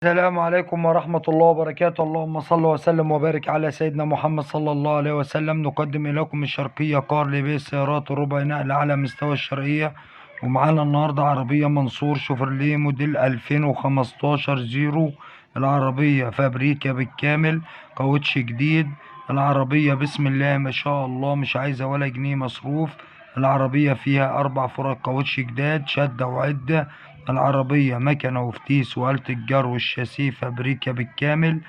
السلام عليكم ورحمة الله وبركاته. اللهم صل وسلم وبارك على سيدنا محمد صلى الله عليه وسلم. نقدم إليكم الشرقية كار لبيع السيارات الربع نقل على مستوى الشرقية. ومعانا النهاردة عربية منصور شوفرليه موديل 2015 زيرو. العربية فابريكا بالكامل، كاوتش جديد. العربية بسم الله ما شاء الله مش عايزة ولا جنيه مصروف. العربية فيها 4 فرق كاوتش جداد شدة وعدة. العربية مكنة وفتيس وآلة الجر والشاسيه فابريكا بالكامل.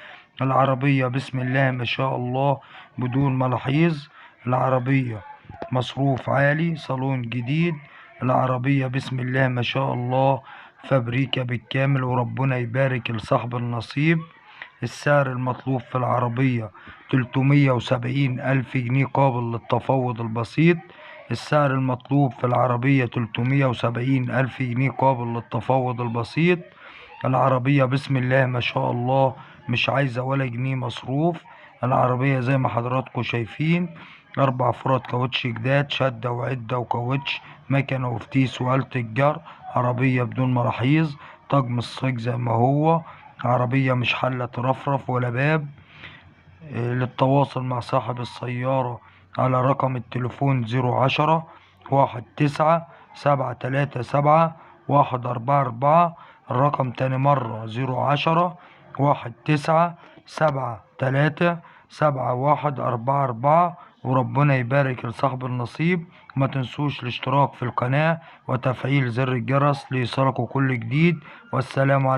العربية بسم الله ما شاء الله بدون ملاحظ. العربية مصروف عالي، صالون جديد. العربية بسم الله ما شاء الله فابريكا بالكامل، وربنا يبارك لصاحب النصيب. السعر المطلوب في العربية 370 ألف جنيه قابل للتفاوض البسيط. السعر المطلوب في العربية 370 ألف جنيه قابل للتفاوض البسيط. العربية بسم الله ما شاء الله مش عايزة ولا جنيه مصروف. العربية زي ما حضراتكم شايفين 4 فرات كاوتش جداد شدة وعدة وكاوتش مكنة وفتيس وآلة الجر. عربية بدون مراحيض، طقم الصاج زي ما هو. عربية مش حلة ترفرف ولا باب. للتواصل مع صاحب السيارة على رقم التليفون 010 19 737 144. الرقم تاني مرة 010 19 737 144. وربنا يبارك لصاحب النصيب. وما تنسوش الاشتراك في القناة وتفعيل زر الجرس ليصلكوا كل جديد. والسلام عليكم.